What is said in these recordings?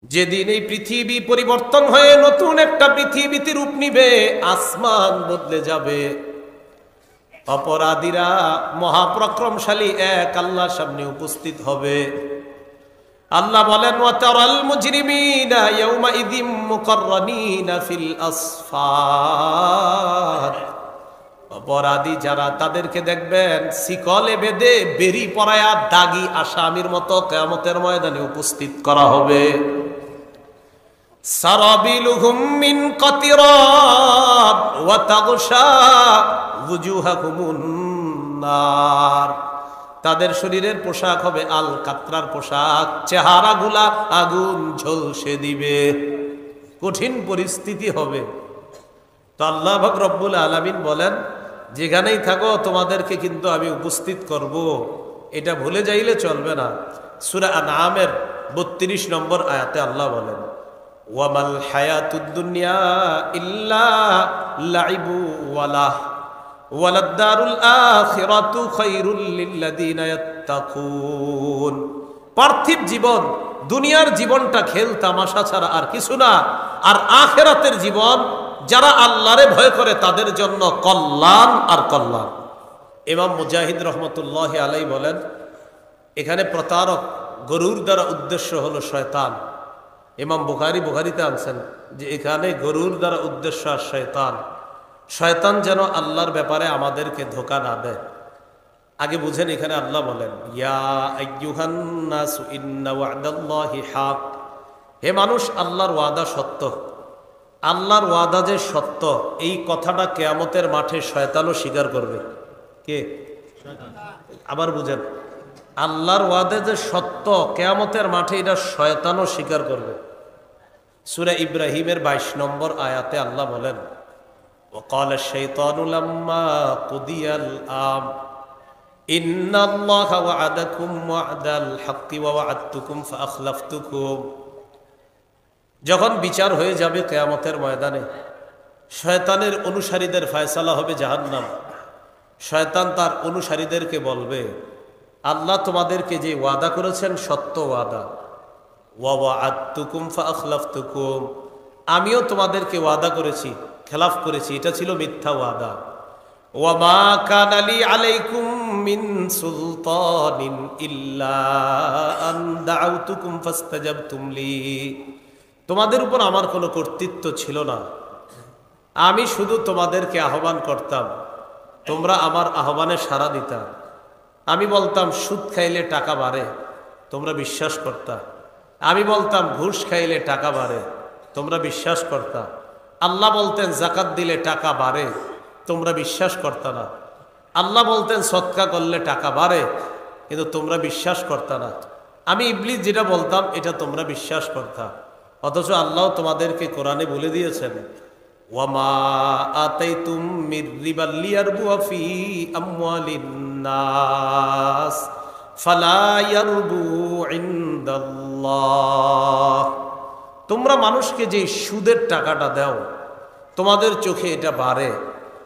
যেদিন এই পৃথিবী পরিবর্তন হয়ে নতুন একটা পৃথিবীতে রূপ নিবে, আসমান বদলে যাবে, অপরাধীরা মহাপরাক্রমশালী এক আল্লাহর সামনে উপস্থিত হবে। আল্লাহ বলেন, ওয়াতারাল মুজরিমিনা ইয়াউমাইযিম মুকাররানিনা ফিল আসফার। অপরাধী যারা, তাদেরকে দেখবেন শিকলে বেঁধে বেরি পরায়া দাগী আসামির মতো কিয়ামতের ময়দানে উপস্থিত করা হবে। সারাবিলুহুম মিন কাতিরাব ওয়া তাগশা ওয়ুজুহাকুমুন নার। তাদের শরীরের পোশাক হবে আল কাতরার পোশাক, চেহারাগুলা আগুন ঝলসে দিবে। কঠিন পরিস্থিতি হবে। তো আল্লাহ পাক রব্বুল আলামিন বলেন, যেখানেই থাকো তোমাদেরকে কিন্তু আমি উপস্থিত করব, এটা ভুলে যাইলে চলবে না। সূরা আনআমের ৩২ নম্বর আয়াতে আল্লাহ বলেন, ওয়ামাল হায়াতুদ দুনিয়া ইল্লা লাইবু ওয়ালাহ ওয়ালাদ-দারুল আখিরাতু খায়রুল লিল্লাযিনা ইয়াত্তাকুন। পার্থিব জীবন, দুনিয়ার জীবনটা খেল তামাশা ছাড়া আর কিছু না। আর আখিরাতের জীবন যারা আল্লাহরে ভয় করে তাদের জন্য কল্যাণ আর কল্যাণ। ইমাম মুজাহিদ রহমতুল্লাহি আলাইহি বলেন, এখানে প্রতারক গরুর দ্বারা উদ্দেশ্য হলো শয়তান। ইমাম বুখারীতে আনছেন যে এখানে গরুর দ্বারা উদ্দেশ্য আর শয়তান। শয়তান যেন আল্লাহর ব্যাপারে আমাদেরকে ধোঁকা না দেয়। আগে বুঝেন, এখানে আল্লাহ বলেন, ইয়া আইয়ুহান নাসু ইন্না ওয়া'দাল্লাহি হাক। হে মানুষ, আল্লাহর ওয়াদা সত্য। আল্লাহর ওয়াদা যে সত্য, এই কথাটা কিয়ামতের মাঠে শয়তানও স্বীকার করবে। কে? আবার বুঝেন, আল্লাহর ওয়াদা যে সত্য, কিয়ামতের মাঠে এটা শয়তানও স্বীকার করবে। সূরা ইব্রাহিমের ২২ নম্বর আয়াতে আল্লাহ বলেন, وقال الشيطان لما قضي الأمر إن الله وعدكم وعد الحق ووعدتكم فأخلفتكم। যখন বিচার হয়ে যাবে কিয়ামতের ময়দানে, শয়তানের অনুসারীদের ফয়সালা হবে জাহান্নাম। শয়তান তার অনুসারীদেরকে বলবে, আল্লাহ তোমাদেরকে যে ওয়াদা করেছেন সত্য ওয়াদা, ওয়া ওয়া'আদতুকুম ফাআখলাফতুকুম, আমিও তোমাদেরকে ওয়াদা করেছি, খেলাফ করেছি, এটা ছিল মিথ্যা ওয়াদা। ওয়া মা কানা লি আলাইকুম মিন সুলতানিন ইল্লা আন দাআউতুকুম ফাস্তাজাবতুম লি। তোমাদের উপর আমার কোনো কর্তৃত্ব ছিল না, আমি শুধু তোমাদেরকে আহ্বান করতাম, তোমরা আমার আহ্বানে সাড়া দিতা। আমি বলতাম সুদ খাইলে টাকা বাড়ে, তোমরা বিশ্বাস করতা। আমি বলতাম ঘুষ খাইলে টাকা বাড়ে, তোমরা বিশ্বাস করতা। আল্লাহ বলতেন যাকাত দিলে টাকা বাড়ে, তোমরা বিশ্বাস করতা না। আল্লাহ বলতেন সদকা করলে টাকা বাড়ে, কিন্তু তোমরা বিশ্বাস করতা না। আমি ইবলিস যেটা বলতাম এটা তোমরা বিশ্বাস করতা। অথচ আল্লাহ তোমাদেরকে কোরআনে বলে দিয়েছেন, ওয়ামা আতাইতুম মির রিবা লিয়ারবু ফি আমওয়ালিন নাস ফালা ইয়ারবু ইনদাল্লাহ। তোমরা মানুষকে যে সুদের টাকাটা দাও, তোমাদের চোখে এটা বাড়ে,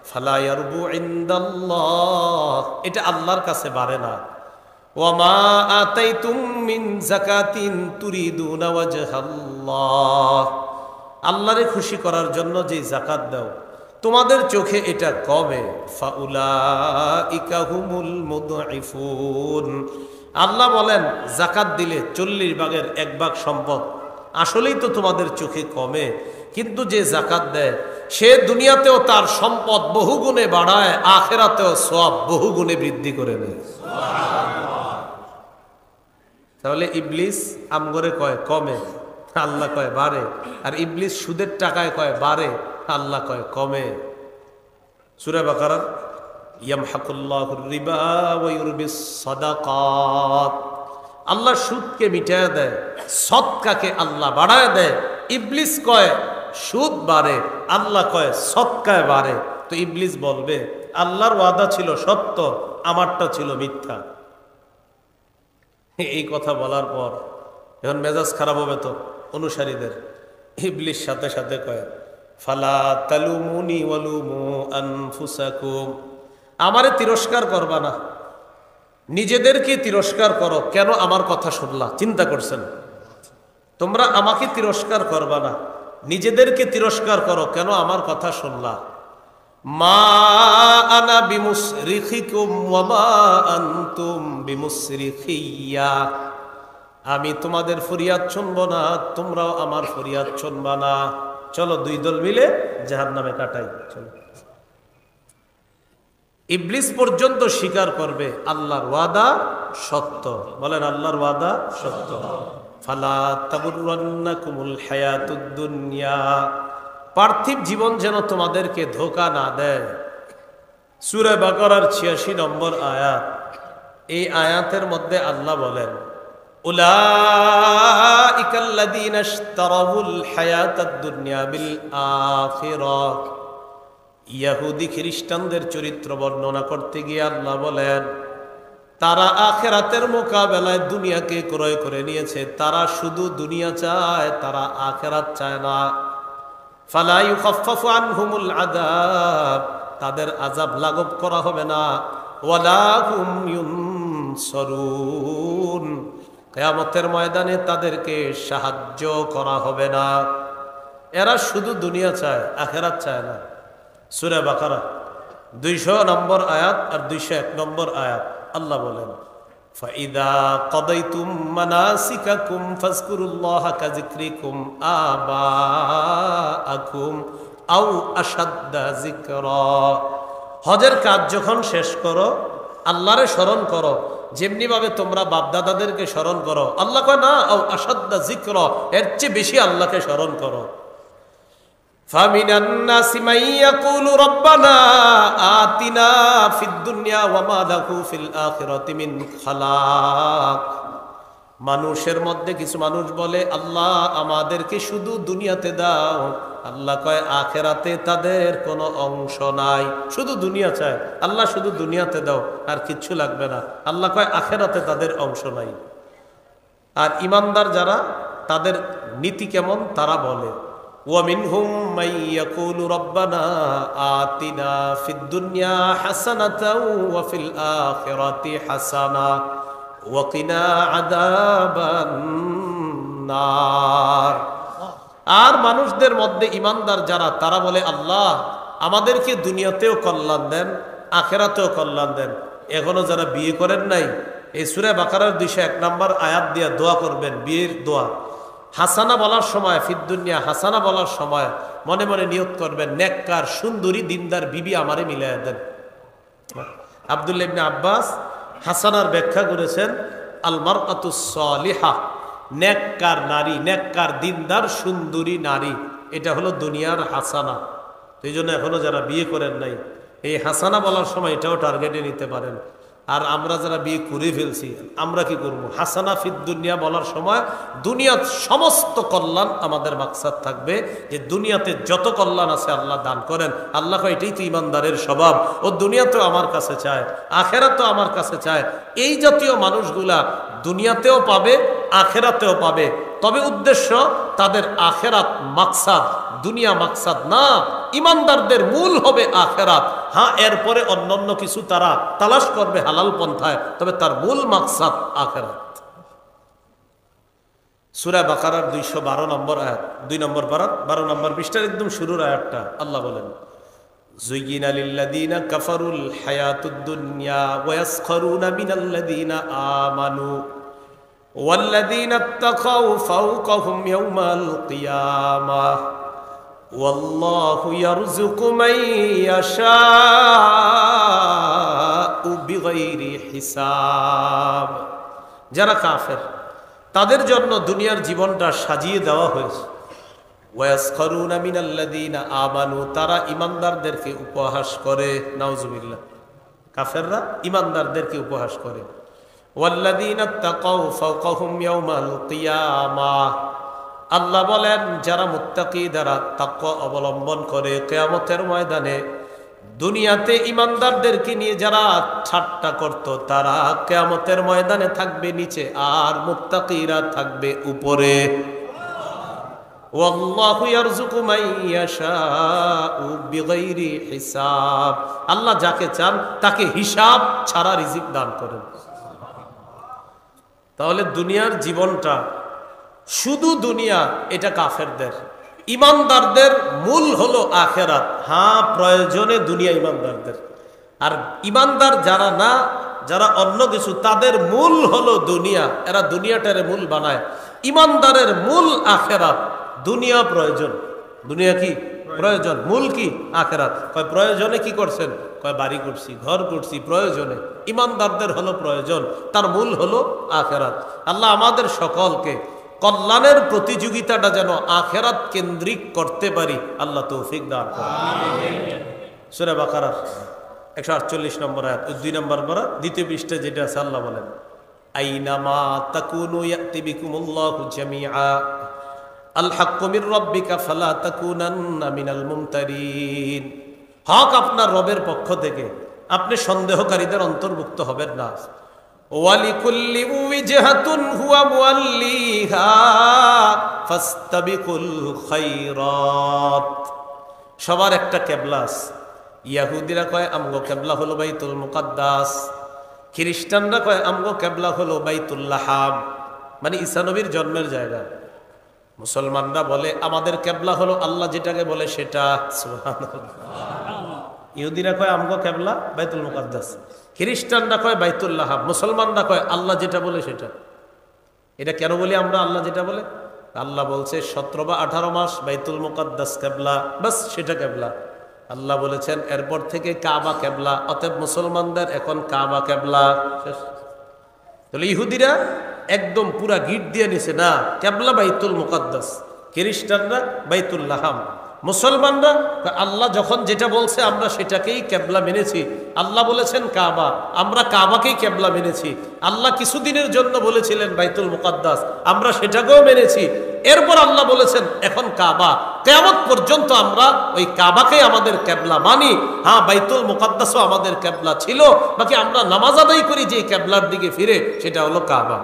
ফালা ইয়ারবু ইনদাল্লাহ, এটা আল্লাহর কাছে বাড়ে না। ওয়ামা আতাইতুম মিন যাকাতিন তুরিদুনা ওয়াজহাল্লাহ, আল্লাহরে খুশি করার জন্য যে যাকাত দাও, তোমাদের চোখে এটা কমে, ফাউলাইকা হুমুল মুদঈফুন। আল্লাহ বলেন, যাকাত দিলে 40 ভাগের 1 ভাগ সম্পদ আসলেই তো তোমাদের চোখে কমে, কিন্তু যে যাকাত দেয় সে দুনিয়াতেও তার সম্পদ বহুগুণে বাড়ায়, আখিরাতেও সওয়াব বহুগুণে বৃদ্ধি করে নেয়। তাহলে ইবলিস আমগরে কয় কমে, আল্লাহ কয় বাড়ে। আর ইবলিস সুদের টাকায় কয় বাড়ে, আল্লাহ কয় কমে। সূরা বাকারা, ইয়ামহাকুল্লাহুর রিবা ওয়া ইউরবিস সাদাকাত। আল্লাহ সুদকে মিটায় দেয়, সদকাকে আল্লাহ বাড়ায় দেয়। ইবলিস কয় সুদ বাড়ে, আল্লাহ কয় সদকায় বাড়ে। তো ইবলিস বলবে, আল্লাহর ওয়াদা ছিল সত্য, আমারটা ছিল মিথ্যা। এই কথা বলার পর এখন মেজাজ খারাপ হবে তো অনুসারীদের। ইবলিস সাথে সাথে কয়, ফালা তালুমুনি ওয়ালুমু আনফুসাকুম, আমারে তিরস্কার করবা না, নিজেদেরকে তিরস্কার করো। কেন আমার কথা শুনলা? চিন্তা করছেন? তোমরা আমাকে তিরস্কার করবা না, নিজেদেরকে তিরস্কার করো, কেন আমার কথা শুনলা। মা আনা বিমুসরিখিকুম ওয়া মা আনতুম বিমুসরিখিয়া, আমি তোমাদের ফরিয়াদ শুনবো না, তোমরাও আমার ফরিয়াদ শুনবা না। চলো দুই দল মিলে জাহান্নামে কাটাই। চলো। ইবলিস পর্যন্ত স্বীকার করবে আল্লাহর ওয়াদা সত্য। বলেন আল্লাহর ওয়াদা সত্য। ফালা তাগুররান্নাকুমুল হায়াতুদ দুনিয়া, পার্থিব জীবন যেন তোমাদেরকে ধোঁকা না দেয়। সূরা বাকারার ৮৬ নম্বর আয়াত। এই আয়াতের মধ্যে আল্লাহ বলেন, উলাইকাল্লাযীনা ইশতারাউল হায়াতাদ দুনিয়া বিল আখিরাহ। ইহুদি খ্রিস্টানদের চরিত্র বর্ণনা করতে গিয়ে আল্লাহ বলেন, তারা আখিরাতের মোকাবেলায় দুনিয়াকে ক্রয় করে নিয়েছে। তারা শুধু দুনিয়া চায়, তারা আখিরাত চায় না। ফালা ইউখাফফাফু আনহুমুল আযাব, তাদের আযাব লাঘব করা হবে না। ওয়ালা হুম ইউনসারুন, কিয়ামতের ময়দানে তাদেরকে সাহায্য করা হবে না। এরা শুধু দুনিয়া চায়, আখিরাত চায় না। সূরা বাকারা ২০০ নম্বর আয়াত আর ২০১ নম্বর আয়াত আল্লাহ বলেন, ফাইদা কাদাইতুম মানাসিকাকুম ফাজকুরুল্লাহা কাযিকরিকুম আবাআকুম আও আশাদ্দা যিকরা। হজের কাজ যখন শেষ করো, আল্লাহরে স্মরণ করো যেমনি ভাবে তোমরা বাপদাদাদেরকে স্মরণ করো। আল্লাহ কয় না, আও আশাদ্দা যিকরা, এর চেয়ে বেশি আল্লাহকে স্মরণ করো। ফামিনান নাসি মান ইয়াকুলু রাব্বানা আতিনা ফিদ দুনিয়া ওয়া মা লাহু ফিল আখিরাতি মিন খালাক। মানুষের মধ্যে কিছু মানুষ বলে, আল্লাহ আমাদেরকে শুধু দুনিয়াতে দাও। আল্লাহ কয় আখিরাতে তাদের কোনো অংশ নাই। শুধু দুনিয়া চায়, আল্লাহ শুধু দুনিয়াতে দাও, আর কিচ্ছু লাগবে না। আল্লাহ কয় আখিরাতে তাদের অংশ নাই। আর ইমানদার যারা, তাদের নীতি কেমন তারা বলে, ومنهم من يقول ربنا آتنا في الدنيا حسنة وفي الآخرة حسنة وقنا عذاب النار। আর মানুষদের মধ্যে ইমানদার যারা, তারা বলে আল্লাহ আমাদেরকে দুনিয়াতেও কল্যাণ দেন, আখিরাতেও কল্যাণ দেন। এখনো যারা বিয়ে করেন নাই, এই সূরা বাকারার ২০১ নম্বর আয়াত দিয়ে দোয়া করবেন, বিয়ের দোয়া। হাসানা বলার সময়, ফিদ দুনিয়া হাসানা বলার সময় মনে মনে নিয়ত করবেন, নেককার সুন্দরী দিনদার বিবি আমারে মিলাইয়া দেন। আব্দুল্লাহ ইবনে আব্বাস হাসানার ব্যাখ্যা করেছেন, আল মারআতুস সালিহা, নেককার নারী, নেককার দিনদার সুন্দরী নারী, এটা হলো দুনিয়ার হাসানা। এই জন্য এখনো যারা বিয়ে করেন নাই, এই হাসানা বলার সময় এটাও টার্গেটে নিতে পারেন। আর আমরা যারা বিয়ে করে ফেলছি, আমরা কি করব? হাসানা ফিদ দুনিয়া বলার সময় দুনিয়ার সমস্ত কল্যাণ আমাদের মাকসাদ থাকবে, যে দুনিয়াতে যত কল্যাণ আছে আল্লাহ দান করেন। আল্লাহ কয় এটাই তো ইমানদারের স্বভাব, ও দুনিয়াতেও আমার কাছে চায়, আখেরাতেও আমার কাছে চায়। এই জাতীয় মানুষগুলা দুনিয়াতেও পাবে, আখেরাতেও পাবে, তবে উদ্দেশ্য তাদের আখেরাত মাকসাদ, দুনিয়া মাকসাদ না। ইমানদারদের মূল হবে আখেরাত। হ্যাঁ, এরপরে অন্যান্য কিছু তারা তালাশ করবে হালাল পন্থায়, তবে তার মূল মাকসাদ আখেরাত। সূরা বাকারার ২১২ নম্বর আয়াত, ২ নম্বর পারা ১২ নম্বর পৃষ্ঠার একদম শুরুর আয়াতটা আল্লাহ বলেন, যুয়িনা লিল্লাযীনা কাফারুল হায়াতুদ দুনিয়া ওয়া ইয়াসখারুনা মিনাল্লাযীনা আমানু ওয়াল্লাযীনা ইত্তাকাউ ফাওকাহুম ইয়াওমাল কিয়ামাহ ওয়াল্লাহু ইয়ারযুকু মান ইয়াশাউ বিগাইরি হিসাব। যারা কাফের, তাদের জন্য দুনিয়ার জীবনটা সাজিয়ে দেওয়া হয়েছে। ওয়ায়াসখারুনা মিনাল্লাযীনা আমানু, তারা ইমানদারদেরকে উপহাস করে। নাউজুবিল্লাহ, কাফেররা ইমানদারদেরকে উপহাস করে। ওয়াল্লাযীনা ইত্তাকাউ ফাওকাহুম ইয়াওমাল কিয়ামাহ, আল্লাহ বলেন যারা মুত্তাকি, যারা তাকওয়া অবলম্বন করে, কিয়ামতের ময়দানে দুনিয়াতে ইমানদারদেরকে নিয়ে যারা ঠাট্টা করত, তারা কিয়ামতের ময়দানে থাকবে নিচে, আর মুত্তাকিরা থাকবে উপরে। ওয়াল্লাহু ইয়ারযুকু মান ইয়াশাউ বিগাইরি হিসাব, আল্লাহ যাকে চান তাকে হিসাব ছাড়া রিজিক দান করেন। তাহলে দুনিয়ার জীবনটা শুধু দুনিয়া, এটা কাফেরদের। ইমানদারদের মূল হলো আখেরাত। হ্যাঁ, প্রয়োজনে দুনিয়া ইমানদারদের। আর ইমানদার যারা না, যারা অন্য কিছু, তাদের মূল হলো দুনিয়া। এরা দুনিয়াটারে মূল বানায়। ইমানদারের মূল আখেরাত। দুনিয়া প্রয়োজন, দুনিয়া কি প্রয়োজন, মূল কি আখেরাত। কয় প্রয়োজনে কি করছেন, কয় বাড়ি করছি, ঘর করছি, প্রয়োজনে। ইমানদারদের হলো প্রয়োজন, তার মূল হলো আখেরাত। আল্লাহ আমাদের সকলকে কল্যাণের প্রতিযোগিতাটা যেন আখেরাত কেন্দ্রিক করতে পারি, আল্লাহ তৌফিক দান করেন। সূরা বাকারার 148 নম্বর আয়াত, 2 নম্বর পারা, দ্বিতীয় পৃষ্ঠা যেটা আছে, আল্লাহ বলেন আইনামা তাকুনু ইয়াতি বিকুমুল্লাহু জামিআ আল হাক্কু মির রাব্বিকা ফালা তাকুনান্না মিনাল মুমতারিন। হক আপনার রবের পক্ষ থেকে, আপনি সন্দেহকারীদের অন্তর্ভুক্ত হবেন না। ওয়ালিকুল্লি উজহাতুন হুয়া মুআল্লিহা ফাস্তাবিকুল খায়রাত। সবার একটা কিবলা আছে। ইয়াহুদিরা কয় আমগো কিবলা হলো বাইতুল মুকাদ্দাস, খ্রিস্টানরা কয় আমগো কিবলা হলো বাইতুল লাহাম, মানে ঈসা নবীর জন্মের জায়গা। মুসলমানরা বলে আমাদের কিবলা হলো আল্লাহ যেটাকে বলে সেটা। সুবহানাল্লাহ। ইহুদিরা কয় আমগো কিবলা বাইতুল মুকাদ্দাস, খ্রিস্টানরা কয় বাইতুল লাহাম, মুসলমানরা কয় আল্লাহ যেটা বলে সেটা। এটা কেন বলি আমরা আল্লাহ যেটা বলে? আল্লাহ বলছে 17 বা 18 মাস বাইতুল মুকাদ্দাস কিবলা, বাস সেটা কিবলা। আল্লাহ বলেছেন এরপর থেকে কাবা কিবলা, অতএব মুসলমানদের এখন কাবা কিবলা। তাহলে ইহুদিরা একদম পুরা গিট দিয়ে নিছে, না কিবলা বাইতুল মুকাদ্দাস, খ্রিস্টানরা বাইতুল লাহাম, মুসলমানরা আল্লাহ যখন যেটা বলছে আমরা সেটাকেই কিবলা মেনেছি। আল্লাহ বলেছেন কাবা, আমরা কাবাকেই কিবলা মেনেছি। আল্লাহ কিছুদিনের জন্য বলেছিলেন বাইতুল মুকাদ্দাস, আমরা সেটাকেও মেনেছি। এরপর আল্লাহ বলেছেন এখন কাবা, কিয়ামত পর্যন্ত আমরা ওই কাবাকেই আমাদের কিবলা মানি। হ্যাঁ, বাইতুল মুকাদ্দাসও আমাদের কিবলা ছিল, বাকি আমরা নামাজ আদায় করি যে কিবলার দিকে ফিরে, সেটা হলো কাবা।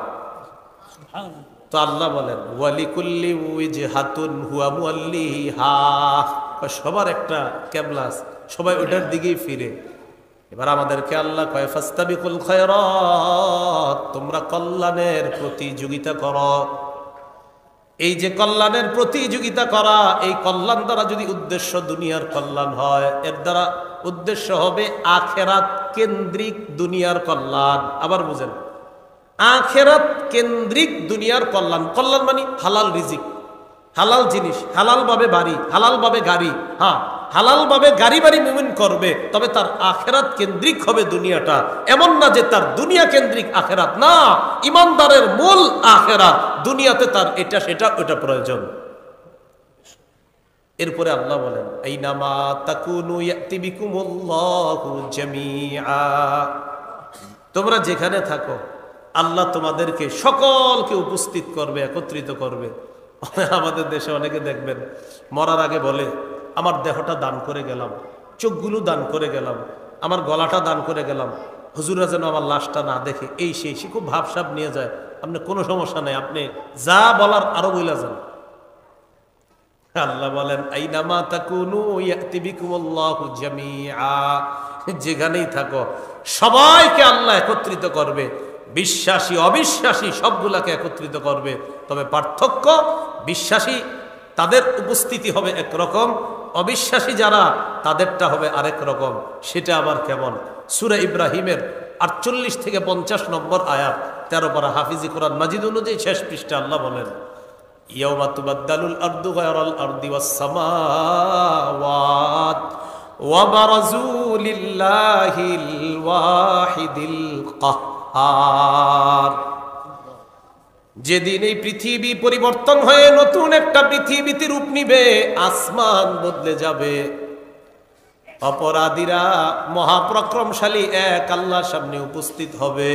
তো আল্লাহ বলেন ওয়ালিকুল্লি উজহাতুন হুয়া মুআল্লিহা, সবার একটা কিবলা, সবাই ওটার দিকেই ফিরে। এবার আমাদেরকে আল্লাহ কয় ফাস্তাবিকুল খায়রাত, তোমরা কল্যাণের প্রতিযোগিতা করো। এই যে কল্যাণের প্রতিযোগিতা করা, এই কল্যাণ দ্বারা যদি উদ্দেশ্য দুনিয়ার কল্যাণ হয়, এর দ্বারা উদ্দেশ্য হবে আখেরাত কেন্দ্রিক দুনিয়ার কল্যাণ। আবার বুঝেন, আখেরাত কেন্দ্রিক দুনিয়ার কল্যাণ। কল্যাণ মানে হালাল রিজিক, হালাল জিনিস, হালাল ভাবে বাড়ি, হালাল ভাবে গাড়ি। হ্যাঁ, হালাল ভাবে গাড়ি বাড়ি মুমিন করবে, তবে তার আখেরাত কেন্দ্রিক হবে দুনিয়াটা। এমন না যে তার দুনিয়া কেন্দ্রিক আখেরাত, না, ইমানদারের মূল আখেরাত। দুনিয়াতে তার এটা সেটা ওটা প্রয়োজন। এরপরে আল্লাহ বলেন আইনামা তাকুনু ইয়াতি বিকুমুল্লাহু জামিআ, তোমরা যেখানে থাকো আল্লাহ তোমাদেরকে সকলকে উপস্থিত করবে, একত্রিত করবে। আমাদের দেশে অনেকে দেখবেন মরার আগে বলে আমার দেহটা দান করে গেলাম, চোখগুলো দান করে গেলাম, আমার গলাটা দান করে গেলাম, হুজুরা যেন আমার লাশটা না দেখে, এই সেই সে খুব ভাবসাব নিয়ে যায়। আপনি কোনো সমস্যা নাই, আপনি যা বলার আরো বইলা যান। আল্লাহ বলেন আইনামা তাকুনু ইয়াতি বিকুমুল্লাহু জামিআ, যেখানেই থাকো সবাইকে আল্লাহ একত্রিত করবে। বিশ্বাসী অবিশ্বাসী সবগুলাকে একত্রিত করবে। তবে পার্থক্য, বিশ্বাসী তাদের উপস্থিতি হবে একরকম, অবিশ্বাসী যারা তাদেরটা হবে আরেক রকম। সেটা আবার কেমন? সূরা ইব্রাহিমের 48 থেকে 50 নম্বর আয়াত, 13 পারা হাফিজি কোরআন মাজিদ অনুযায়ী শেষ পৃষ্ঠা আল্লাহ বলেন ইয়াউমা তুবাদদালুল আরদু গায়রাল আরদি ওয়াস সামাওয়াত ওয়া বারাজু লিল্লাহিল ওয়াহিদিল কাহ্হার। যেদিন এই পৃথিবী পরিবর্তন হয়ে নতুন একটা পৃথিবীতে রূপ নিবে, আসমান বদলে যাবে, অপরাধীরা মহাপরাক্রমশালী এক আল্লাহর সামনে উপস্থিত হবে।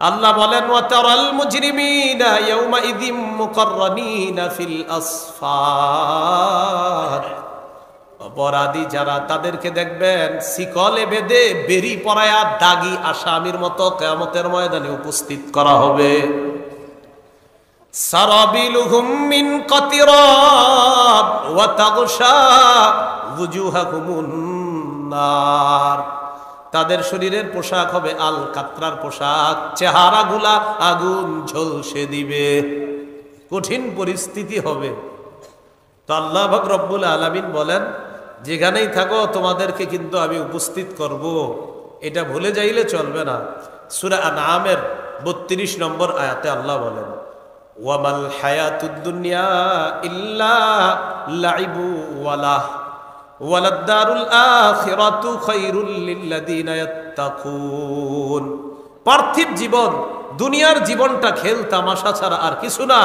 আল্লাহ বলেন ওয়াতারাল মুজরিমিনা ইয়াউমাইযিম মুকাররানিনা ফিল আসফার, অপরাধী যারা তাদেরকে দেখবেন শিকলে বেঁধে বেরি পরায়া দাগি আসামির মতো কিয়ামতের ময়দানে উপস্থিত করা হবে। সারাবিলুহুম মিন কাতিরাব ওয়া তাগশা ওয়ুজুহাকুমুন নার, তাদের শরীরের পোশাক হবে আল কাতরার পোশাক, চেহারাগুলা আগুন ঝলসে দিবে। কঠিন পরিস্থিতি হবে। তো আল্লাহ পাক রব্বুল আলামিন বলেন, যেখানেই থাকো তোমাদেরকে কিন্তু আমি উপস্থিত করব, এটা ভুলে যাইলে চলবে না। সূরা আনআমের ৩২ নম্বর আয়াতে আল্লাহ বলেন, ওয়ামাল হায়াতুদ দুনিয়া ইল্লা লাইবু ওয়ালাহ ওয়ালাদ-দারুল আখিরাতু খায়রুল লিল্লাযিনা ইয়াত্তাকুন। পার্থিব জীবন, দুনিয়ার জীবনটা খেল তামাশা ছাড়া আর কিছু না।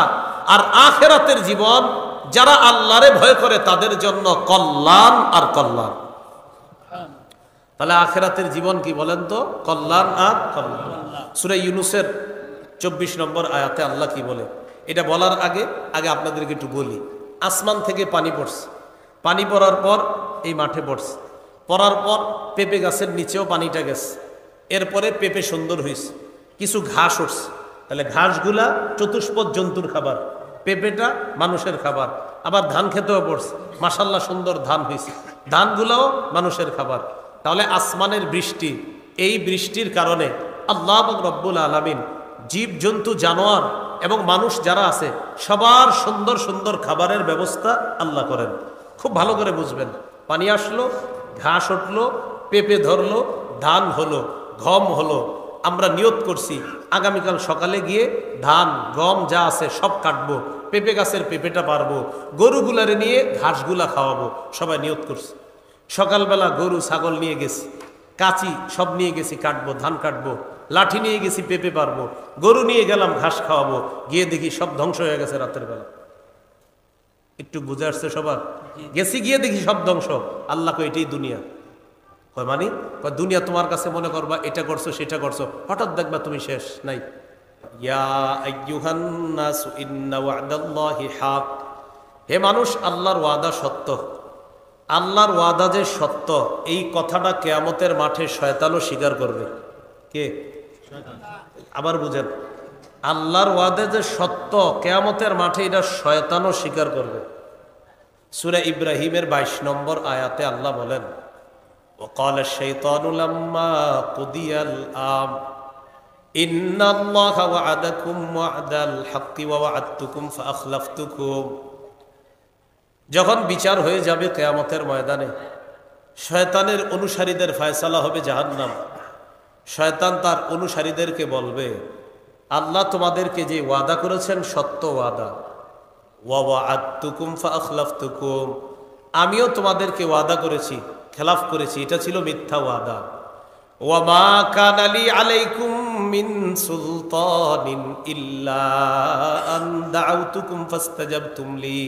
আর আখিরাতের জীবন যারা আল্লাহরে ভয় করে তাদের জন্য কল্যাণ আর কল্যাণ। তাহলে আখিরাতের জীবন কি বলেন তো? কল্যাণ আর কল্যাণ। সূরা ইউনূসের ২৪ নম্বর আয়াতে আল্লাহ কি বলে, এটা বলার আগে আপনাদেরকে একটু বলি। আসমান থেকে পানি পড়ছে, পানি পড়ার পর এই মাঠে পড়ছে, পড়ার পর পেঁপে গাছের নিচেও পানিটা গেছে, এরপরে পেঁপে সুন্দর হয়েছে, কিছু ঘাস উঠছে। তাহলে ঘাসগুলা চতুষ্পদ জন্তুর খাবার, পেঁপেটা মানুষের খাবার। আবার ধান খেতেও পড়ছে, মাশাল্লাহ সুন্দর ধান হয়েছে, ধানগুলাও মানুষের খাবার। তাহলে আসমানের বৃষ্টি, এই বৃষ্টির কারণে আল্লাহ পাক রব্বুল আলামিন জীব জন্তু জানোয়ার এবং মানুষ যারা আছে সবার সুন্দর সুন্দর খাবারের ব্যবস্থা আল্লাহ করেন। খুব ভালো করে বুঝবেন। পানি আসলো, ঘাস উঠলো, পেঁপে ধরলো, ধান হলো, গম হলো। আমরা নিয়ত করছি আগামীকাল সকালে গিয়ে ধান গম যা আছে সব কাটবো, পেঁপে গাছের পেঁপেটা পারবো, গরুগুলারে নিয়ে ঘাসগুলা খাওয়াবো। সবাই নিয়ত করছি। সকালবেলা গরু ছাগল নিয়ে গেছি, কাঁচি সব নিয়ে গেছি, কাটবো, ধান কাটবো, লাঠি নিয়ে গেছি, পেঁপে পারবো, গরু নিয়ে গেলাম ঘাস খাওয়াবো। গিয়ে দেখি সব ধ্বংস হয়ে গেছে রাতের বেলা। একটু বুঝে আসছে সবার? গেছি, গিয়ে দেখি সব ধ্বংস। আল্লাহ কয় এটাই দুনিয়া। কয় মানে? কয় দুনিয়া তোমার কাছে মনে করবা এটা করছো সেটা করছো, হঠাৎ দেখবা তুমি শেষ নাই। ইয়া আইয়ুহান নাসু ইন্না ওয়া'দাল্লাহি হক। হে মানুষ, আল্লাহর ওয়াদা সত্য। আল্লাহর ওয়াদা যে সত্য, এই কথাটা কিয়ামতের মাঠে শয়তানও স্বীকার করবে। কে? আবার বুঝেন, আল্লাহর ওয়াদা যে সত্য, কিয়ামতের মাঠে এটা শয়তানও স্বীকার করবে। সূরা ইব্রাহিমের ২২ নম্বর আয়াতে আল্লাহ বলেন, وقال الشيطان لما قضي الأمر إن الله وعدكم وعد الحق ووعدتكم فأخلفتكم। যখন বিচার হয়ে যাবে কিয়ামতের ময়দানে, শয়তানের অনুসারীদের ফয়সালা হবে জাহান্নাম। শয়তান তার অনুসারীদেরকে বলবে, আল্লাহ তোমাদেরকে যে ওয়াদা করেছেন সত্য ওয়াদা, ওয়া ওয়া'আদতুকুম ফাআখলাফতুকুম, আমিও তোমাদেরকে ওয়াদা করেছি, খেলাফ করেছি, এটা ছিল মিথ্যা ওয়াদা। ওয়া মা কানা লি আলাইকুম মিন সুলতানিন ইল্লা আন দাআউতুকুম ফাস্তাজাবতুম লি।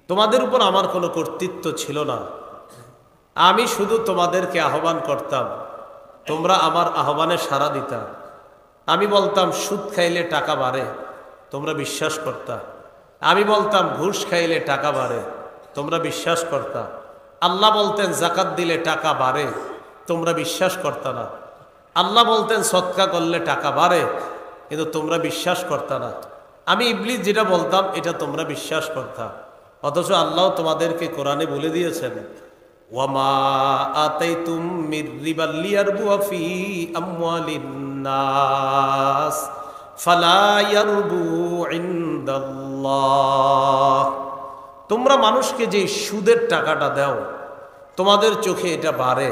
তোমাদের উপর আমার কোনো কর্তৃত্ব ছিল না, আমি শুধু তোমাদেরকে আহ্বান করতাম, তোমরা আমার আহ্বানে সাড়া দিতা। আমি বলতাম সুদ খাইলে টাকা বাড়ে, তোমরা বিশ্বাস করতা। আমি বলতাম ঘুষ খাইলে টাকা বাড়ে, তোমরা বিশ্বাস করতা। আল্লাহ বলতেন যাকাত দিলে টাকা বাড়ে, তোমরা বিশ্বাস করতা না। আল্লাহ বলতেন সদকা করলে টাকা বাড়ে, কিন্তু তোমরা বিশ্বাস করতা না। আমি ইবলিস যেটা বলতাম এটা তোমরা বিশ্বাস করতা। অথচ আল্লাহ তোমাদেরকে কোরআনে বলে দিয়েছেন, ওয়ামা আতাইতুম মির রিবা লিয়ারবুয়া ফি আমওয়ালিন নাস ফালা ইয়ারবু ইনদাল্লাহ। তোমরা মানুষকে যে সুদের টাকাটা দাও, তোমাদের চোখে এটা বাড়ে,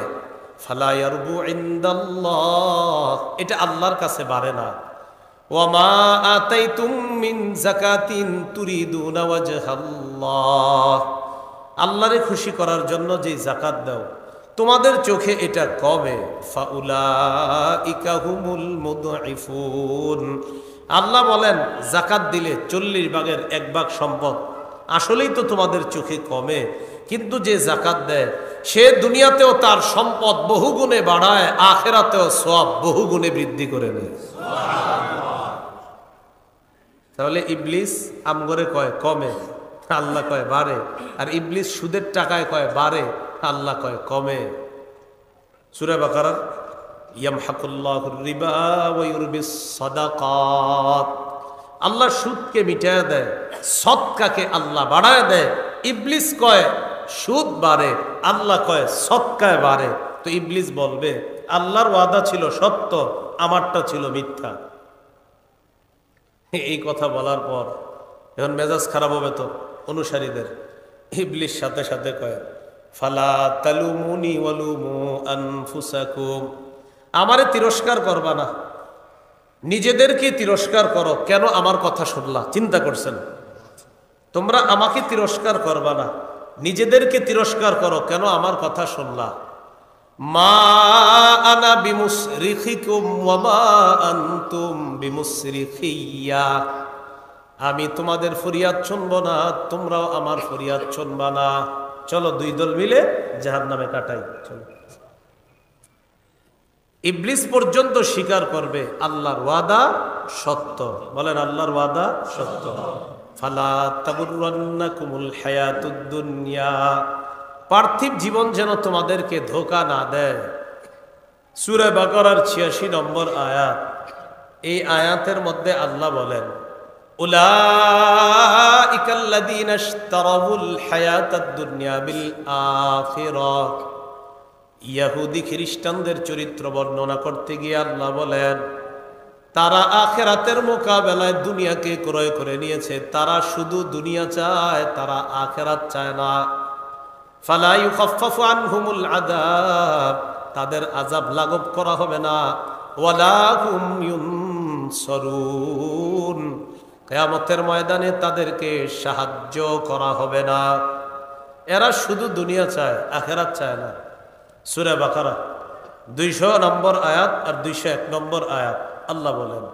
ফালা ইয়ারবু ইনদাল্লাহ, এটা আল্লাহর কাছে বাড়ে না। ওয়ামা আতাইতুম মিন যাকাতিন তুরিদুনা ওয়াজহাল্লাহ, আল্লাহরে খুশি করার জন্য যে যাকাত দাও, তোমাদের চোখে এটা কমে, ফাউলাইকা হুমুল মুদঈফুন। আল্লাহ বলেন যাকাত দিলে 40 ভাগের 1 ভাগ সম্পদ আসলেই তো তোমাদের চোখে কমে, কিন্তু যে যাকাত দেয় সে দুনিয়াতেও তার সম্পদ বহুগুণে বাড়ায়, আখিরাতেও সওয়াব বহুগুণে বৃদ্ধি করে নেয়। তাহলে ইবলিস আমগরে কয় কমে, আল্লাহ কয় বাড়ে। আর ইবলিস সুদের টাকায় কয় বাড়ে, আল্লাহ কয় কমে। সূরা বাকারা, ইয়ামহাকুল্লাহুর রিবা ওয়া ইউরবিস সাদাকাত, আল্লাহ সুদকে মিটায় দেয়, সদকাকে আল্লাহ বাড়ায় দেয়। ইবলিস কয় সুদ বাড়ে, আল্লাহ কয় সদকায় বাড়ে। তো ইবলিস বলবে আল্লাহর ওয়াদা ছিল সত্য, আমারটা ছিল মিথ্যা। এই কথা বলার পর এখন মেজাজ খারাপ হবে তো অনুসারীদের। ইবলিস সাথে সাথে কয়, ফালা তালুমুনি ওয়ালুমু আনফুসাকুম, আমারে তিরস্কার করবা না, নিজেদেরকে তিরস্কার করো, কেন আমার কথা শুনলা? চিন্তা করছেন? তোমরা আমাকে তিরস্কার করবা না, নিজেদেরকে তিরস্কার করো, কেন আমার কথা শুনলা? মা আনা বিমুসরিখিকুম ওয়া মা আনতুম বিমুসরিখিয়া, আমি তোমাদের ফরিয়াদ শুনবো না, তোমরাও আমার ফরিয়াদ শুনবা না। চলো দুই দল মিলে জাহান্নামে কাটাই। চলো। ইবলিস পর্যন্ত স্বীকার করবে আল্লাহর ওয়াদা সত্য। বলেন আল্লাহর ওয়াদা সত্য। ফালা তাগুররান্নাকুমুল হায়াতুদ দুনিয়া, পার্থিব জীবন যেন তোমাদেরকে ধোঁকা না দেয়। সূরা বাকারার ৮৬ নম্বর আয়াত। এই আয়াতের মধ্যে আল্লাহ বলেন, উলাইকাল্লাযীনা ইশতারাউল হায়াতাদ দুনিয়া বিল আখিরাহ। ইহুদি খ্রিস্টানদের চরিত্র বর্ণনা করতে গিয়ে আল্লাহ বলেন, তারা আখিরাতের মোকাবেলায় দুনিয়াকে ক্রয় করে নিয়েছে। তারা শুধু দুনিয়া চায়, তারা আখিরাত চায় না। ফালা ইউখাফফাফু আনহুমুল আযাব, তাদের আযাব লাঘব করা হবে না। ওয়ালা হুম ইউনসারুন, কিয়ামতের ময়দানে তাদেরকে সাহায্য করা হবে না। এরা শুধু দুনিয়া চায়, আখিরাত চায় না। সূরা বাকারা ২০০ নম্বর আয়াত আর ২০১ নম্বর আয়াত আল্লাহ বলেন,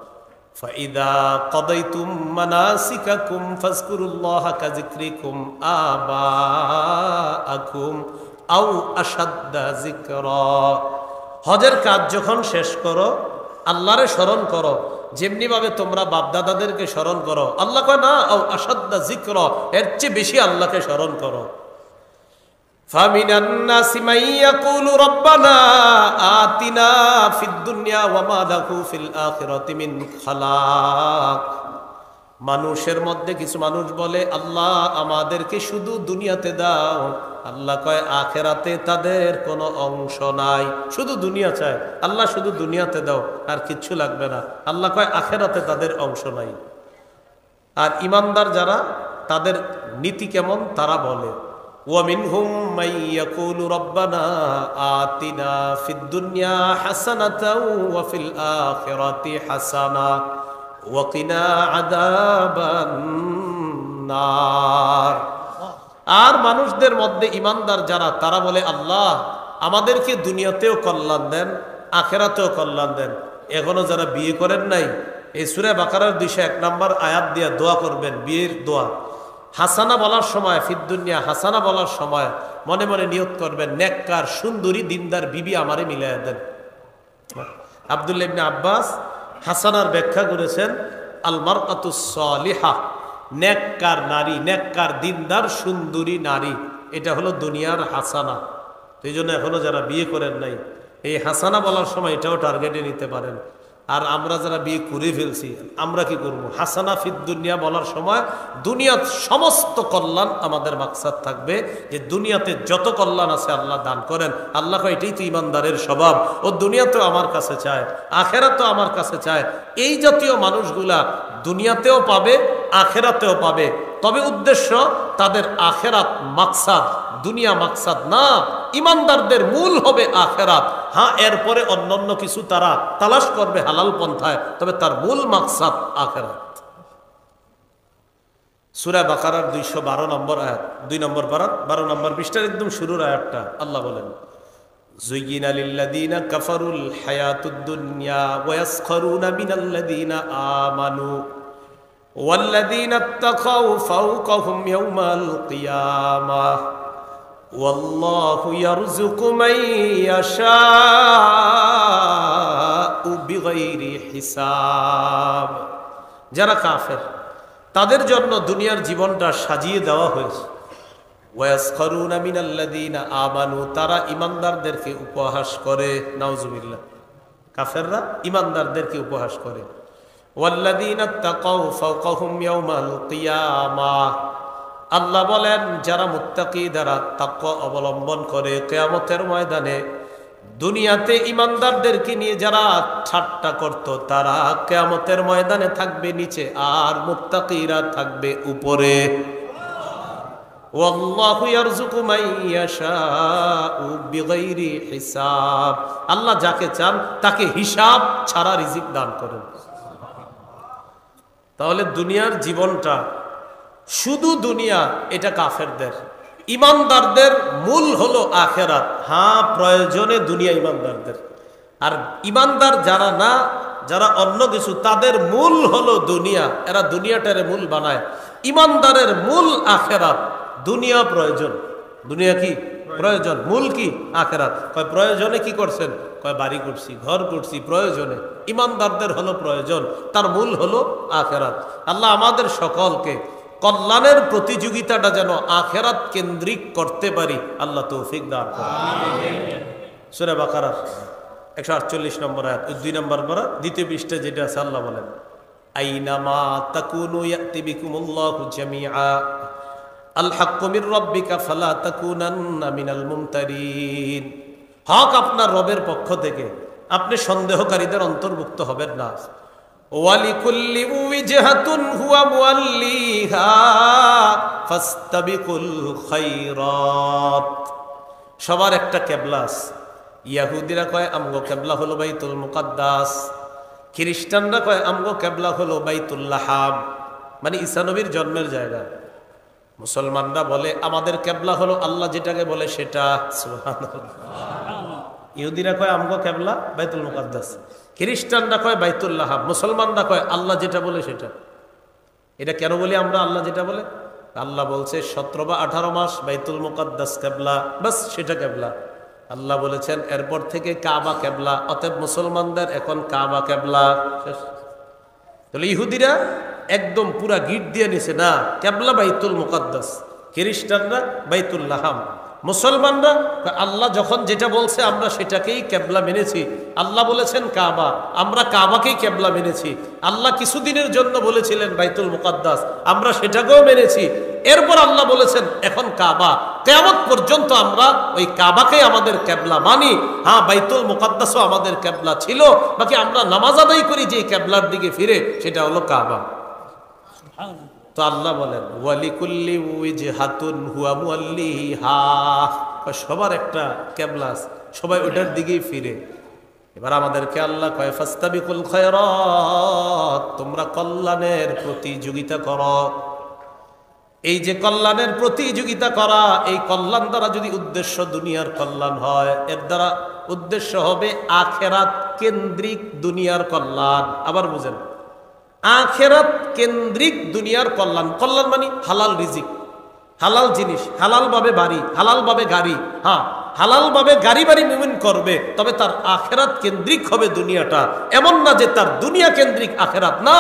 ফাইদা কাদাইতুম মানাসিকাকুম ফাজকুরুল্লাহা কাযিকরিকুম আবাআকুম আও আশাদ্দা যিকরা। হজের কাজ যখন শেষ করো, আল্লাহরে স্মরণ করো যেমনি ভাবে তোমরা বাপদাদাদেরকে স্মরণ করো। আল্লাহ কয় না, আও আশাদ্দা যিকরা, এর চেয়ে বেশি আল্লাহকে স্মরণ করো। ফামিনান নাসি মান ইয়াকুলু রাব্বানা আতিনা ফিদ দুনিয়া ওয়া মা লাহু ফিল আখিরাতি মিন খালাক। মানুষের মধ্যে কিছু মানুষ বলে, আল্লাহ আমাদেরকে শুধু দুনিয়াতে দাও। আল্লাহ কয়, আখিরাতে তাদের কোনো অংশ নাই। শুধু দুনিয়া চায়, আল্লাহ শুধু দুনিয়াতে দাও, আর কিচ্ছু লাগবে না। আল্লাহ কয়, আখিরাতে তাদের অংশ নাই। আর ইমানদার যারা, তাদের নীতি কেমন তারা বলে, وَمِنْهُمْ مَنْ يَقُولُ رَبَّنَا آتِنَا فِي الدُّنْيَا حَسَنَةً وَفِي الْآخِرَةِ حَسَنَةً وَقِنَا عَذَابَ النَّارِ। আর মানুষদের মধ্যে ইমানদার যারা, তারা বলে, আল্লাহ আমাদেরকে দুনিয়াতেও কল্যাণ দেন, আখিরাতেও কল্যাণ দেন। এখনো যারা বিয়ে করেন নাই, এই সূরা বাকারার ২০১ নম্বর আয়াত দিয়ে দোয়া করবেন, বিয়ের দোয়া। হাসানা বলার সময়, ফিদ দুনিয়া হাসানা বলার সময় মনে মনে নিয়ত করবেন, নেককার সুন্দরী দিনদার বিবি আমারে মিলাইয়া দেন। আব্দুল্লাহ ইবনে আব্বাস হাসানার ব্যাখ্যা করেছেন, আল মারআতুস সালিহা, নেককার নারী, নেককার দিনদার সুন্দরী নারী, এটা হলো দুনিয়ার হাসানা। এই জন্য এখনো যারা বিয়ে করেন নাই, এই হাসানা বলার সময় এটাও টার্গেটে নিতে পারেন। আর আমরা যারা বিয়ে করে ফেলছি, আমরা কি করবো? হাসানা ফিদ দুনিয়া বলার সময় দুনিয়ার সমস্ত কল্যাণ আমাদের মাকসাদ থাকবে, যে দুনিয়াতে যত কল্যাণ আছে আল্লাহ দান করেন। আল্লাহ এটাই তো ইমানদারের স্বভাব, ও দুনিয়াতেও আমার কাছে চায়, আখেরাতেও আমার কাছে চায়। এই জাতীয় মানুষগুলা দুনিয়াতেও পাবে, আখেরাতেও পাবে, তবে উদ্দেশ্য তাদের আখেরাত মাকসাদ, দুনিয়া মাকসাদ না। ইমানদারদের মূল হবে আখেরাত। হ্যাঁ, এরপরে অন্যান্য কিছু তারা তালাশ করবে হালাল পন্থায়, তবে তার মূল মাকসাদ আখেরাত। সূরা বাকারার ২১২ নম্বর আয়াত, ২ নম্বর পারাত ১২ নম্বর পৃষ্ঠার একদম শুরুর আয়াতটা আল্লাহ বলেন, যুয়িনা লিল্লাযীনা কাফারুল হায়াতুদ দুনিয়া ওয়া ইয়াসখারুনা মিনাল্লাযীনা আমানু ওয়াল্লাযীনা ইত্তাকাউ ফাওকাহুম ইয়াওমাল কিয়ামাহ ওয়াল্লাহু ইয়ারযুকু মান ইয়াশাউ বিগাইরি হিসাব। যারা কাফের, তাদের জন্য দুনিয়ার জীবনটা সাজিয়ে দেওয়া হয়েছে। ওয়াসখারুনা মিনাল্লাযীনা আমানু, তারা ইমানদারদেরকে উপহাস করে। নাউজুবিল্লাহ, কাফেররা ইমানদারদেরকে উপহাস করে। ওয়াল্লাযীনা ইত্তাকাউ ফাওকাহুম ইয়াওমাল কিয়ামাহ, আল্লাহ বলেন যারা মুত্তাকি, যারা তাকওয়া অবলম্বন করে, কিয়ামতের ময়দানে দুনিয়াতে ইমানদারদেরকে নিয়ে যারা ঠাট্টা করত তারা কিয়ামতের ময়দানে থাকবে নিচে আর মুত্তাকিরা থাকবে উপরে। ওয়াল্লাহু ইয়ারযুকু মান ইয়াশাউ বিগাইরি হিসাব, আল্লাহ যাকে চান তাকে হিসাব ছাড়া রিজিক দান করেন। তাহলে দুনিয়ার জীবনটা শুধু দুনিয়া, এটা কাফেরদের। ইমানদারদের মূল হলো আখেরাত। হ্যাঁ, প্রয়োজনে দুনিয়া ইমানদারদের, আর ইমানদার যারা না, যারা অন্য কিছু, তাদের মূল হলো দুনিয়া। এরা দুনিয়াটারে মূল বানায়। ইমানদারের মূল আখেরাত। দুনিয়া প্রয়োজন, দুনিয়া কি প্রয়োজন, মূল কি আখেরাত। কয় প্রয়োজনে কি করছেন, কয় বাড়ি করছি, ঘর করছি, প্রয়োজনে। ইমানদারদের হলো প্রয়োজন, তার মূল হলো আখেরাত। আল্লাহ আমাদের সকলকে কল্যাণের প্রতিযোগিতাটা যেন আখেরাত কেন্দ্রিক করতে পারি, আল্লাহ তৌফিক দান করেন। সূরা বাকারার 148 নম্বর আয়াত, 2 নম্বর পারা, দ্বিতীয় পৃষ্ঠা যেটা আছে, আল্লাহ বলেন আইনামা তাকুনু ইয়াতি বিকুমুল্লাহু জামিআ আল হাক্কু মির রাব্বিকা ফালা তাকুনান্না মিনাল মুমতারিন। হক আপনার রবের পক্ষ থেকে, আপনি সন্দেহকারীদের অন্তর্ভুক্ত হবেন না। ওয়ালিকুল্লি উজহাতুন হুয়া মুওয়াল্লিহা ফাস্তাবিকুল খায়রাত। সবার একটা কিবলা আছে। ইহুদিরা কয় আমগো কিবলা হলো বাইতুল মুকাদ্দাস, খ্রিস্টানরা কয় আমগো কিবলা হলো বাইতুল লাহাম, মানে ঈসা নবীর জন্মের জায়গা। মুসলমানরা বলে আমাদের কিবলা হলো আল্লাহ যেটাকে বলে সেটা। সুবহানাল্লাহ। ইহুদিরা কয় আমগো কিবলা বাইতুল মুকাদ্দাস, খ্রিস্টানরা কয় বাইতুল লাহাম, মুসলমানরা কয় আল্লাহ যেটা বলে সেটা। এটা কেন বলি আমরা আল্লাহ যেটা বলে? আল্লাহ বলছে 17 বা 18 মাস বাইতুল মুকাদ্দাস কিবলা, বাস সেটা কিবলা। আল্লাহ বলেছেন এরপর থেকে কাবা কিবলা, অতএব মুসলমানদের এখন কাবা কিবলা। তাহলে ইহুদিরা একদম পুরা গিট দিয়ে নিছে, না কিবলা বাইতুল মুকাদ্দাস, খ্রিস্টানরা বাইতুল লাহাম, মুসলমানরা আল্লাহ যখন যেটা বলছে আমরা সেটাকেই কিবলা মেনেছি। আল্লাহ বলেছেন কাবা, আমরা কাবাকেই কিবলা মেনেছি। আল্লাহ কিছুদিনের জন্য বলেছিলেন বাইতুল মুকাদ্দাস, আমরা সেটাকেও মেনেছি। এরপর আল্লাহ বলেছেন এখন কাবা, কিয়ামত পর্যন্ত আমরা ওই কাবাকেই আমাদের কিবলা মানি। হ্যাঁ, বাইতুল মুকাদ্দাসও আমাদের কিবলা ছিল, বাকি আমরা নামাজ আদায় করি যে কিবলার দিকে ফিরে, সেটা হলো কাবা। তো আল্লাহ বলেন ওয়ালিকুল্লি উজহাতুন হুয়া মুওয়াল্লিহা, সবার একটা কিবলা, সবাই ওটার দিকেই ফিরে। এবার আমাদেরকে আল্লাহ কয় ফাস্তাবিকুল খায়রাত, তোমরা কল্যাণের প্রতিযোগিতা করো। এই যে কল্যাণের প্রতিযোগিতা করা, এই কল্যাণ দ্বারা যদি উদ্দেশ্য দুনিয়ার কল্যাণ হয়, এর দ্বারা উদ্দেশ্য হবে আখেরাত কেন্দ্রিক দুনিয়ার কল্যাণ। আবার বুঝেন, আখেরাত কেন্দ্রিক দুনিয়ার কল্যাণ। কল্যাণ মানে হালাল রিজিক, হালাল জিনিস, হালাল ভাবে বাড়ি, হালাল ভাবে গাড়ি। হ্যাঁ, হালাল ভাবে গাড়ি বাড়ি মুমিন করবে, তবে তার আখেরাত কেন্দ্রিক হবে দুনিয়াটা। এমন না যে তার দুনিয়া কেন্দ্রিক আখেরাত, না,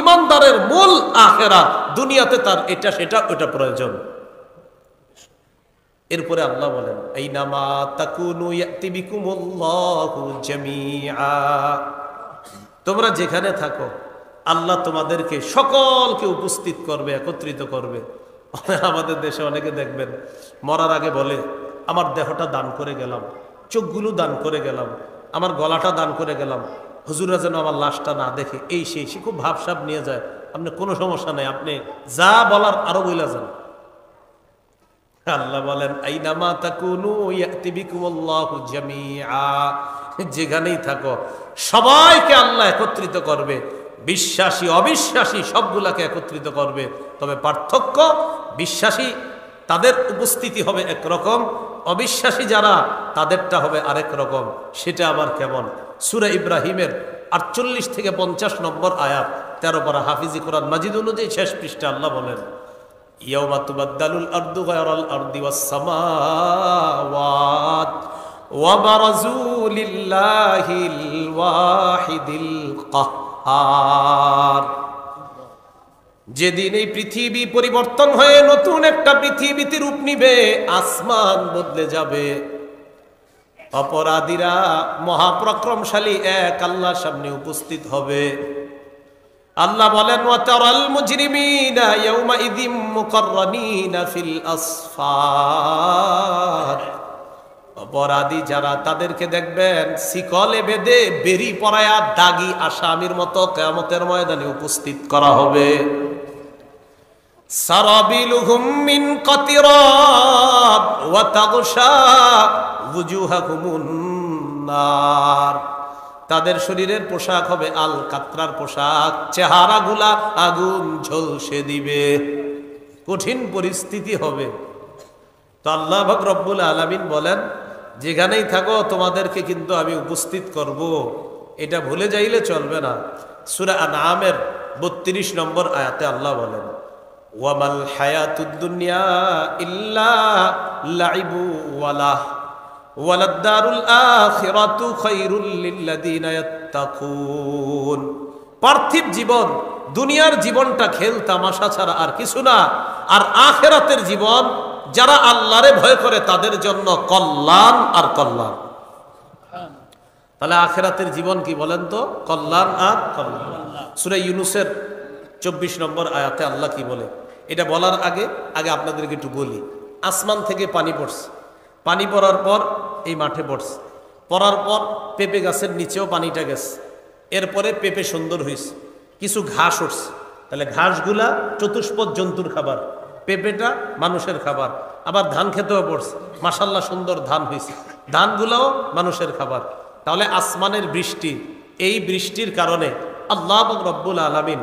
ইমানদারের মূল আখেরাত। দুনিয়াতে তার এটা সেটা ওটা প্রয়োজন। এরপরে আল্লাহ বলেন আইনামা তাকুনু ইয়াতি বিকুমুল্লাহু জামিআ, তোমরা যেখানে থাকো আল্লাহ তোমাদেরকে সকলকে উপস্থিত করবে, একত্রিত করবে। আমাদের দেশে অনেকে দেখবেন মরার আগে বলে আমার দেহটা দান করে গেলাম, চোখগুলো দান করে গেলাম, আমার গলাটা দান করে গেলাম, হুজুরা যেন আমার লাশটা না দেখে, এই সেই। সে খুব ভাবসাব নিয়ে যায়। আপনি কোনো সমস্যা নাই, আপনি যা বলার আরো বইলা যান। আল্লাহ বলেন আইনামা তাকুনু ইয়াতি বিকুমুল্লাহু জামিআ, যেখানেই থাকো সবাইকে আল্লাহ একত্রিত করবে। বিশ্বাসী অবিশ্বাসী সবগুলাকে একত্রিত করবে। তবে পার্থক্য, বিশ্বাসী তাদের উপস্থিতি হবে একরকম, অবিশ্বাসী যারা তাদেরটা হবে আরেক রকম। সেটা আবার কেমন? সূরা ইব্রাহিমের 48 থেকে 50 নম্বর আয়াত, 13 পারা হাফিজি কোরআন মাজিদ অনুযায়ী শেষ পৃষ্ঠা আল্লাহ বলেন ইয়াউমা তুবাদদালুল আরদু গায়রাল আরদি ওয়াস সামাওয়াত ওয়া বারাজু লিল্লাহিল ওয়াহিদিল কাহ্হার। যেদিন এই পৃথিবী পরিবর্তন হয়ে নতুন একটা পৃথিবীতে রূপ নিবে, আসমান বদলে যাবে, অপরাধীরা মহাপরাক্রমশালী এক আল্লাহর সামনে উপস্থিত হবে। আল্লাহ বলেন ওয়াতারাল মুজরিমিনা ইয়াউমাইযিম মুকাররানিনা ফিল আসফার, অপরাধী যারা তাদেরকে দেখবেন শিকলে বেঁধে বেরি পরায়া দাগী আসামির মতো কিয়ামতের ময়দানে উপস্থিত করা হবে। সারাবিলুহুম মিন কাতিরাব ওয়া তাগশা ওয়ুজুহাকুমুন নার। তাদের শরীরের পোশাক হবে আল কাতরার পোশাক, চেহারাগুলা আগুন ঝলসে দিবে। কঠিন পরিস্থিতি হবে। তো আল্লাহ পাক রব্বুল আলামিন বলেন, যেখানেই থাকো তোমাদেরকে কিন্তু আমি উপস্থিত করব, এটা ভুলে যাইলে চলবে না। সূরা আনআমের ৩২ নম্বর আয়াতে আল্লাহ বলেন, ওয়ামাল হায়াতুদ দুনিয়া ইল্লা লাইবু ওয়ালাহ ওয়ালাদ-দারুল আখিরাতু খায়রুল লিল্লাযিনা ইয়াত্তাকুন। পার্থিব জীবন, দুনিয়ার জীবনটা খেল তামাশা ছাড়া আর কিছু না। আর আখিরাতের জীবন যারা আল্লাহরে ভয় করে তাদের জন্য কল্যাণ আর কল্যাণ। তাহলে আখিরাতের জীবন কি বলেন তো? কল্যাণ আর কল্যাণ। সূরা ইউনূসের ২৪ নম্বর আয়াতে আল্লাহ কি বলে, এটা বলার আগে আপনাদেরকে একটু বলি। আসমান থেকে পানি পড়ছে, পানি পড়ার পর এই মাঠে পড়ছে, পড়ার পর পেঁপে গাছের নিচেও পানিটা গেছে, এরপরে পেঁপে সুন্দর হয়েছে, কিছু ঘাস উঠছে। তাহলে ঘাসগুলা চতুষ্পদ জন্তুর খাবার, পেঁপেটা মানুষের খাবার। আবার ধান খেতেও পড়ছে, মাশাল্লাহ সুন্দর ধান হয়েছে, ধানগুলাও মানুষের খাবার। তাহলে আসমানের বৃষ্টি, এই বৃষ্টির কারণে আল্লাহ রব্বুল আলামিন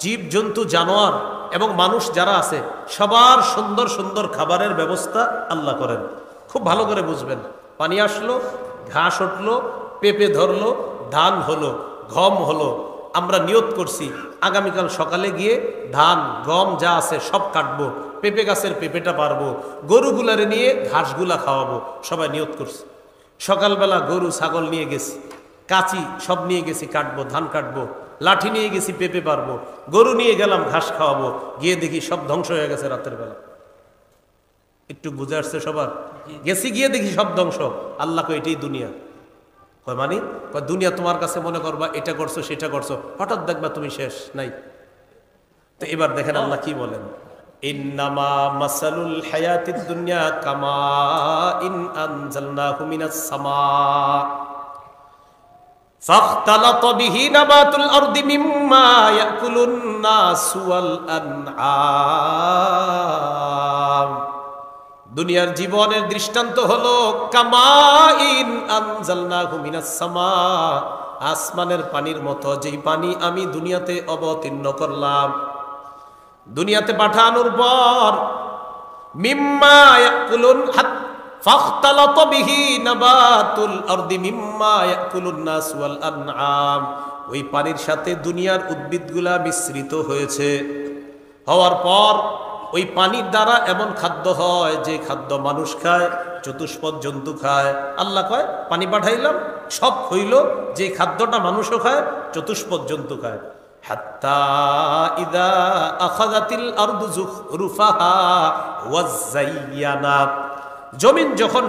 জীব জন্তু জানোয়ার এবং মানুষ যারা আছে সবার সুন্দর সুন্দর খাবারের ব্যবস্থা আল্লাহ করেন। খুব ভালো করে বুঝবেন। পানি আসলো, ঘাস উঠলো, পেঁপে ধরলো, ধান হলো, গম হলো। আমরা নিয়ত করছি আগামীকাল সকালে গিয়ে ধান গম যা আছে সব কাটবো, পেঁপে গাছের পেঁপেটা পারবো, গরুগুলারে নিয়ে ঘাসগুলা খাওয়াবো। সবাই নিয়ত করছি। সকালবেলা গরু ছাগল নিয়ে গেছি, কাঁচি সব নিয়ে গেছি, কাটবো, ধান কাটবো, লাঠি নিয়ে গেছি, পেঁপে পারবো, গরু নিয়ে গেলাম ঘাস খাওয়াবো। গিয়ে দেখি সব ধ্বংস হয়ে গেছে রাতের বেলা। একটু বুঝে আসছে সবার? গেছি, গিয়ে দেখি সব ধ্বংস। আল্লাহ কয় এটাই দুনিয়া। কয় মানে? কয় দুনিয়া তোমার কাছে মনে করবা এটা করছো সেটা করছো, হঠাৎ দেখবা তুমি শেষ নাই। তো এবার দেখেন আল্লাহ কি বলেন, ইন্নামা মাসালুল হায়াতিদ দুনিয়া কামা ইন আনজালনাহু মিনাস সামা ফাখতালাতা বিহি নাবাতুল আরদি মিম্মা ইয়াকুলুন নাসু ওয়াল আনআম। দুনিয়ার জীবনের দৃষ্টান্ত হলো কামাইন আনজালনাহু মিনাস সামা, আসমানের পানির মতো, যেই পানি আমি দুনিয়াতে অবতীর্ণ করলাম। দুনিয়াতে পাঠানোর পর মিম্মা ইয়াকুলুন ফাখতালাতা বিহি নাবাতুল আরদি মিম্মা ইয়াকুলুন নাস ওয়াল আনআম। ওই পানির সাথে দুনিয়ার উদ্ভিদগুলা মিশ্রিত হয়েছে। হওয়ার পর ওই পানির দ্বারা এমন খাদ্য হয় যে খাদ্য মানুষ খায়, চতুষ্পদ জন্তু খায়। আল্লাহ কয় পানি পাঠাইলাম, সব হইল, যে খাদ্যটা মানুষও খায়, চতুষ্পদ জন্তু খায়। হাত্তা ইদা আখাযাতিল আরদু যুখরুফাহা ওয়া যায়্যানাত। জমিন যখন